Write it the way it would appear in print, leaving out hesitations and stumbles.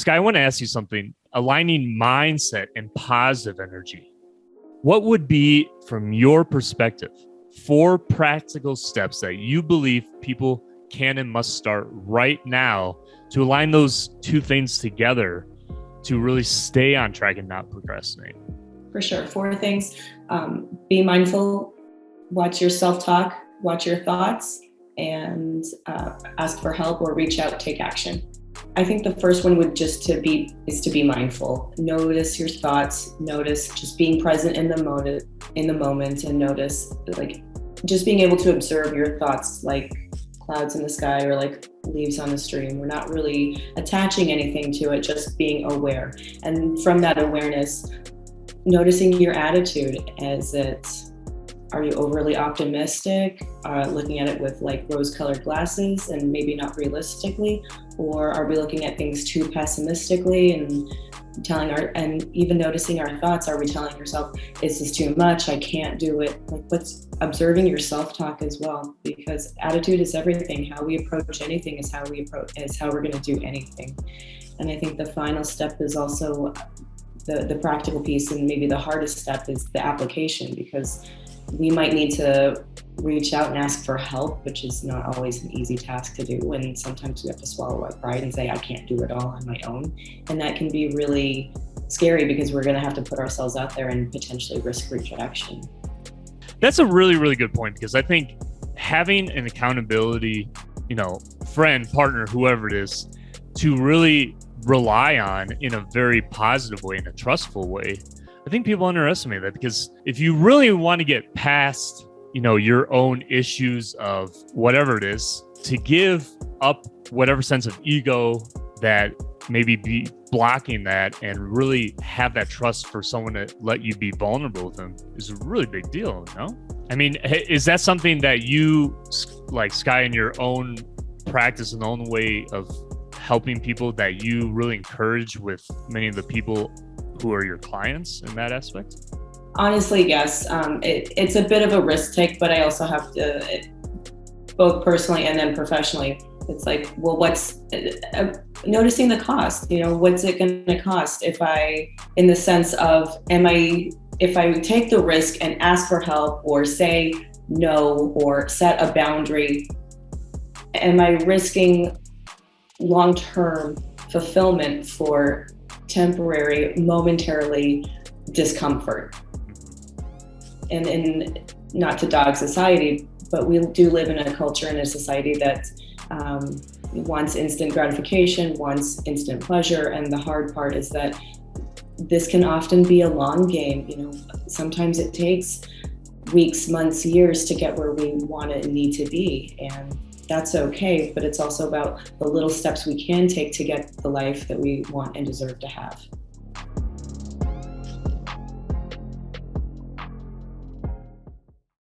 Skye, I want to ask you something. Aligning mindset and positive energy. What would be, from your perspective, 4 practical steps that you believe people can and must start right now to align those two things together to really stay on track and not procrastinate? For sure. 4 things. Be mindful, watch your self-talk, watch your thoughts, and ask for help or reach out, take action. I think the first one would just to be mindful. Notice your thoughts, notice just being present in the moment, and notice like just being able to observe your thoughts like clouds in the sky or like leaves on the stream. We're not really attaching anything to it, just being aware. And from that awareness, noticing your attitude. Are you overly optimistic, looking at it with like rose-colored glasses and maybe not realistically? Or are we looking at things too pessimistically and even noticing our thoughts? Are we telling yourself, is this too much? I can't do it. Like, what's observing your self-talk as well, because attitude is everything. How we approach anything is how we're going to do anything. And I think the final step is also the practical piece, and maybe the hardest step is the application, because we might need to reach out and ask for help, which is not always an easy task to do. And sometimes we have to swallow our pride and say, I can't do it all on my own. And that can be really scary because we're going to have to put ourselves out there and potentially risk rejection. That's a really, really good point, because I think having an accountability, friend, partner, whoever it is, to really rely on in a very positive way, in a trustful way, I think people underestimate that, because if you really want to get past, your own issues of whatever it is, to give up whatever sense of ego that maybe be blocking that and really have that trust for someone to let you be vulnerable with them is a really big deal, no? I mean, is that something that you, like Skye, in your own practice and own way of helping people, that you really encourage with many of the people who are your clients in that aspect? Honestly, yes. It's a bit of a risk take, but I also have to, both personally and then professionally, it's like, well, what's noticing the cost? What's it going to cost if in the sense of, if I take the risk and ask for help or say no or set a boundary, am I risking long-term fulfillment for temporary, momentarily discomfort? And not to dog society, but we do live in a culture and a society that wants instant gratification, wants instant pleasure. And the hard part is that this can often be a long game. Sometimes it takes weeks, months, years to get where we want and need to be. And that's okay, but it's also about the little steps we can take to get the life that we want and deserve to have.